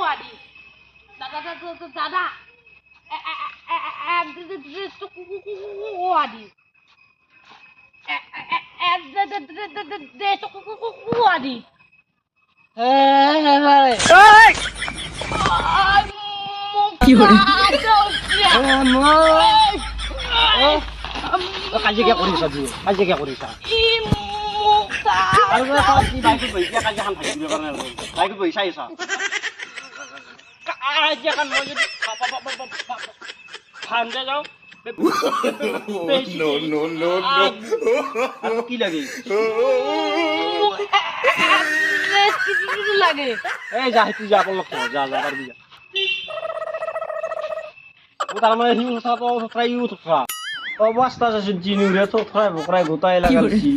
আদি দাদা দাদা আদি আদি কি করে কাজে কিয় কৰিছা তুমি কাজে কিয় কৰিছা আৰু কি বাইকত বহি কিয় কাজে খান থাকিব কাৰণে বাইকত বহি চাইছা কাজে খান মই যদি ফান্দে যাওঁ কি লাগে লাগে এই যা তুই যা অলপ যা যা পারবি যা ও তার মানে হিউ উঠা তো ট্রাই উঠা অবস্থা আছে জিনিস রে তো ট্রাই বকরাই গোটাই লাগাছি